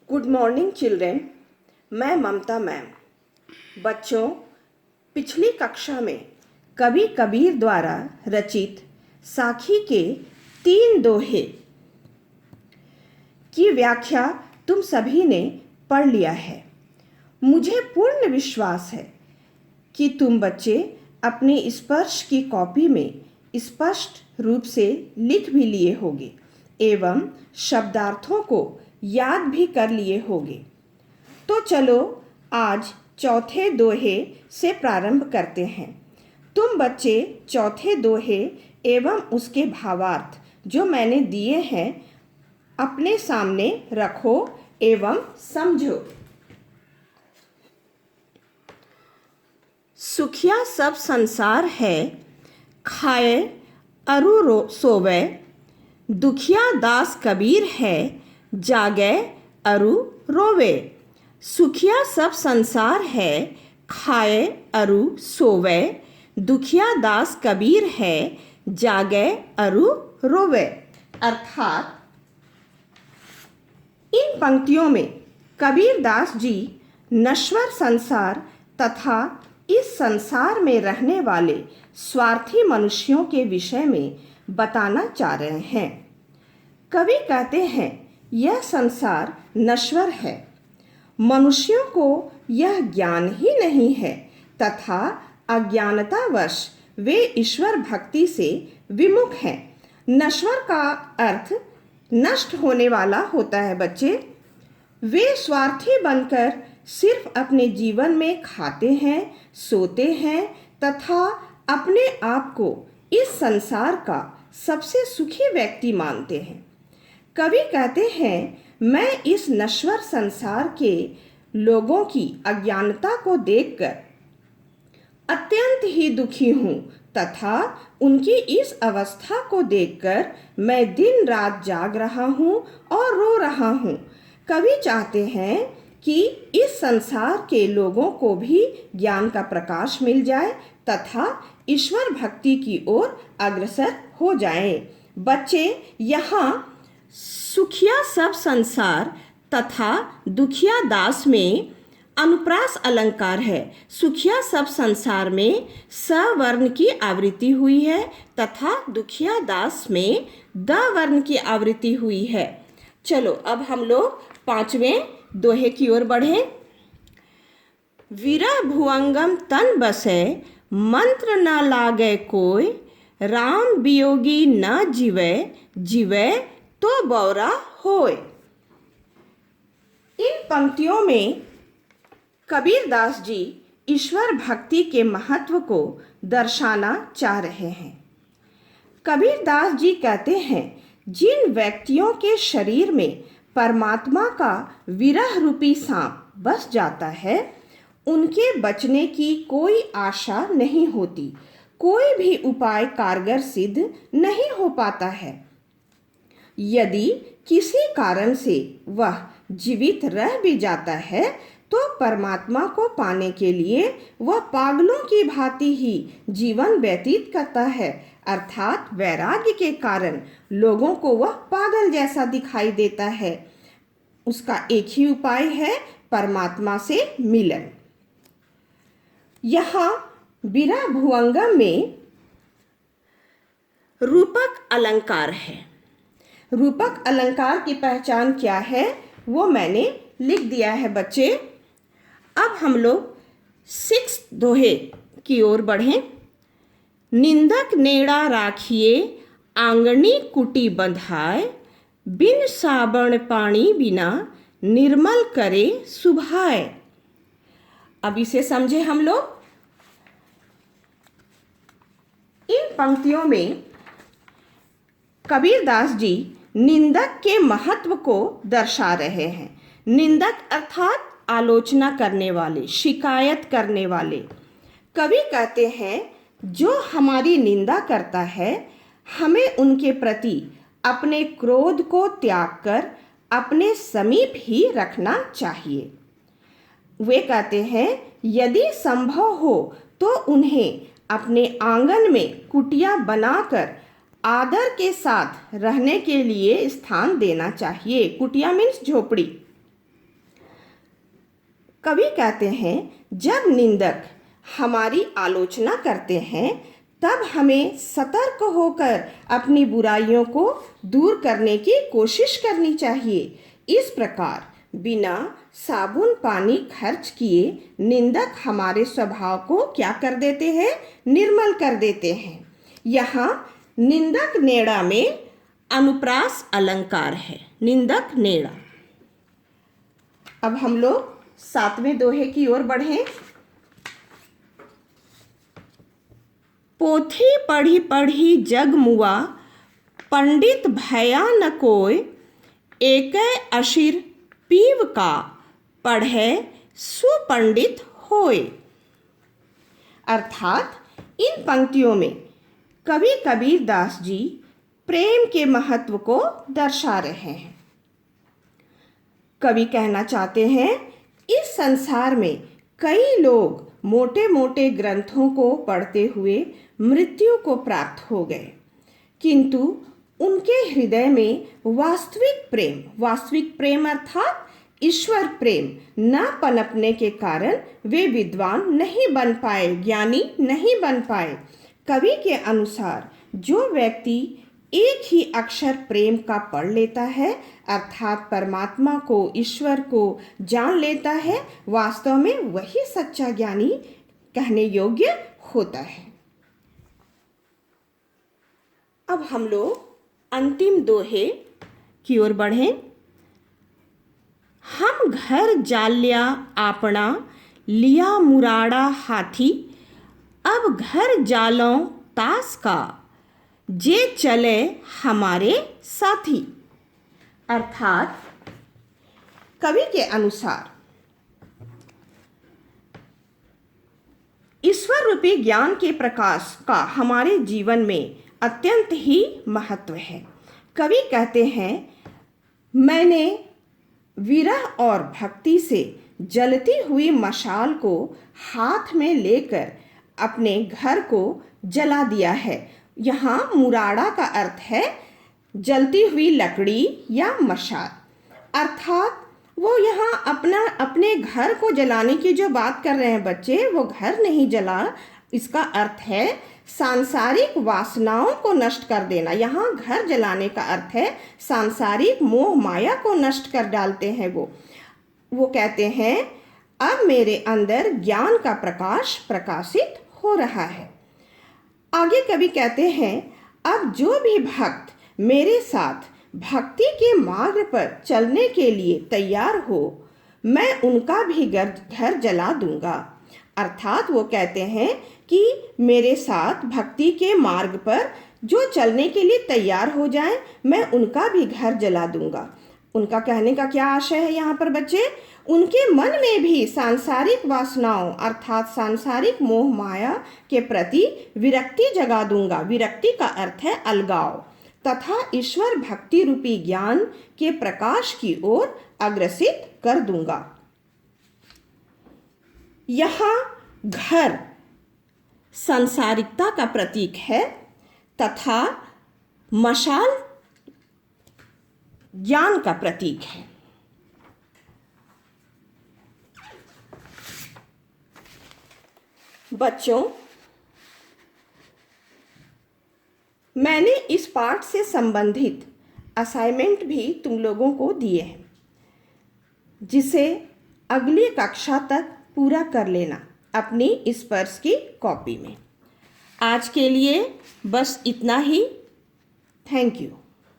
Good morning children. मैं ममता ma'am. बच्चों, पिछली कक्षा में कवि कबीर द्वारा रचित साखी के 3 दोहे की व्याख्या तुम सभी ने पढ़ लिया है। मुझे पूर्ण विश्वास है कि तुम बच्चे अपनी स्पर्श की कॉपी में स्पष्ट रूप से लिख भी लिए होगे एवं शब्दार्थों को याद भी कर लिए होगे। तो चलो आज चौथे दोहे से प्रारंभ करते हैं। तुम बच्चे चौथे दोहे एवं उसके भावार्थ जो मैंने दिए हैं अपने सामने रखो एवं समझो। सुखिया सब संसार है, खाए अरु सोवे। दुखिया दास कबीर है, जागे अरु रोवे। सुखिया सब संसार है, खाए अरु सोवे। दुखिया दास कबीर है, जागे अरु रोवे। अर्थात इन पंक्तियों में कबीर दास जी नश्वर संसार तथा इस संसार में रहने वाले स्वार्थी मनुष्यों के विषय में बताना चाह रहे हैं। कवि कहते हैं यह संसार नश्वर है, मनुष्यों को यह ज्ञान ही नहीं है तथा अज्ञानतावश वे ईश्वर भक्ति से विमुख हैं। नश्वर का अर्थ नष्ट होने वाला होता है बच्चे। वे स्वार्थी बनकर सिर्फ अपने जीवन में खाते हैं, सोते हैं तथा अपने आप को इस संसार का सबसे सुखी व्यक्ति मानते हैं। कवि कहते हैं मैं इस नश्वर संसार के लोगों की अज्ञानता को देखकर अत्यंत ही दुखी हूँ तथा उनकी इस अवस्था को देखकर मैं दिन रात जाग रहा हूँ और रो रहा हूँ। कवि चाहते हैं कि इस संसार के लोगों को भी ज्ञान का प्रकाश मिल जाए तथा ईश्वर भक्ति की ओर अग्रसर हो जाएं। बच्चे, यहाँ सुखिया सब संसार तथा दुखिया दास में अनुप्रास अलंकार है। सुखिया सब संसार में स वर्ण की आवृत्ति हुई है तथा दुखिया दास में द वर्ण की आवृत्ति हुई है। चलो अब हम लोग 5वें दोहे की ओर बढ़े। विरह भुअंगम तन बसे, मंत्र न लागे कोई। राम वियोगी न जीवे, जीवे तो बौरा होय। इन पंक्तियों में कबीर दास जी ईश्वर भक्ति के महत्व को दर्शाना चाह रहे हैं। कबीर दास जी कहते हैं जिन व्यक्तियों के शरीर में परमात्मा का विरह रूपी सांप बस जाता है उनके बचने की कोई आशा नहीं होती, कोई भी उपाय कारगर सिद्ध नहीं हो पाता है। यदि किसी कारण से वह जीवित रह भी जाता है तो परमात्मा को पाने के लिए वह पागलों की भांति ही जीवन व्यतीत करता है। अर्थात वैराग्य के कारण लोगों को वह पागल जैसा दिखाई देता है। उसका एक ही उपाय है परमात्मा से मिलन। यहाँ विरह भुअंगम में रूपक अलंकार है। रूपक अलंकार की पहचान क्या है वो मैंने लिख दिया है बच्चे। अब हम लोग 6 दोहे की ओर बढ़ें। निंदक नेड़ा राखिए, आंगनी कुटी बंधाए। बिन साबण पानी बिना, निर्मल करे सुभाए। अब इसे समझे हम लोग। इन पंक्तियों में कबीर दास जी निंदक के महत्व को दर्शा रहे हैं। निंदक अर्थात आलोचना करने वाले, शिकायत करने वाले। कवि कहते हैं जो हमारी निंदा करता है हमें उनके प्रति अपने क्रोध को त्याग कर अपने समीप ही रखना चाहिए। वे कहते हैं यदि संभव हो तो उन्हें अपने आंगन में कुटिया बनाकर आदर के साथ रहने के लिए स्थान देना चाहिए। कुटिया मीन्स झोपड़ी। कवि कहते हैं, जब निंदक हमारी आलोचना करते हैं तब हमें सतर्क होकर अपनी बुराइयों को दूर करने की कोशिश करनी चाहिए। इस प्रकार बिना साबुन पानी खर्च किए निंदक हमारे स्वभाव को क्या कर देते हैं? निर्मल कर देते हैं। यहाँ निंदक नेड़ा में अनुप्रास अलंकार है। निंदक नेड़ा। अब हम लोग 7वें दोहे की ओर बढ़ें। पोथी पढ़ी पढ़ी जग मुआ, पंडित भया न कोय, एकै अशिर पीव का, पढ़े सुपंडित होय। अर्थात इन पंक्तियों में कवि कबीर दास जी प्रेम के महत्व को दर्शा रहे हैं। कवि कहना चाहते हैं, इस संसार में कई लोग मोटे मोटे ग्रंथों को पढ़ते हुए मृत्यु को प्राप्त हो गए, किंतु उनके हृदय में वास्तविक प्रेम अर्थात ईश्वर प्रेम न पनपने के कारण वे विद्वान नहीं बन पाए, ज्ञानी नहीं बन पाए। कवि के अनुसार जो व्यक्ति एक ही अक्षर प्रेम का पढ़ लेता है अर्थात परमात्मा को, ईश्वर को जान लेता है, वास्तव में वही सच्चा ज्ञानी कहने योग्य होता है। अब हम लोग अंतिम दोहे की ओर बढ़ें। हम घर जाल्या आपना, लिया मुराड़ा हाथी, अब घर जालों तास का, जे चले हमारे साथी। अर्थात कवि के अनुसार ईश्वर रूपी ज्ञान के प्रकाश का हमारे जीवन में अत्यंत ही महत्व है। कवि कहते हैं, मैंने विरह और भक्ति से जलती हुई मशाल को हाथ में लेकर अपने घर को जला दिया है। यहाँ मुराड़ा का अर्थ है जलती हुई लकड़ी या मशाल, अर्थात वो यहाँ अपने घर को जलाने की जो बात कर रहे हैं बच्चे, वो घर नहीं जला, इसका अर्थ है सांसारिक वासनाओं को नष्ट कर देना। यहाँ घर जलाने का अर्थ है सांसारिक मोह माया को नष्ट कर डालते हैं। वो कहते हैं, अब मेरे अंदर ज्ञान का प्रकाश प्रकाशित हो रहा है। आगे कवि कहते हैं, अब जो भी भक्त मेरे साथ भक्ति के मार्ग पर चलने के लिए तैयार हो, मैं उनका भी घर जला दूंगा। अर्थात वो कहते हैं कि मेरे साथ भक्ति के मार्ग पर जो चलने के लिए तैयार हो जाएं, मैं उनका भी घर जला दूंगा। उनका कहने का क्या आशय है यहाँ पर बच्चे? उनके मन में भी सांसारिक वासनाओं अर्थात सांसारिक मोह माया के प्रति विरक्ति जगा दूंगा। विरक्ति का अर्थ है अलगाव, तथा ईश्वर भक्ति रूपी ज्ञान के प्रकाश की ओर अग्रसित कर दूंगा। यहाँ घर सांसारिकता का प्रतीक है तथा मशाल ज्ञान का प्रतीक है। बच्चों, मैंने इस पाठ से संबंधित असाइनमेंट भी तुम लोगों को दिए हैं, जिसे अगली कक्षा तक पूरा कर लेना अपनी स्पर्श की कॉपी में। आज के लिए बस इतना ही। Thank you.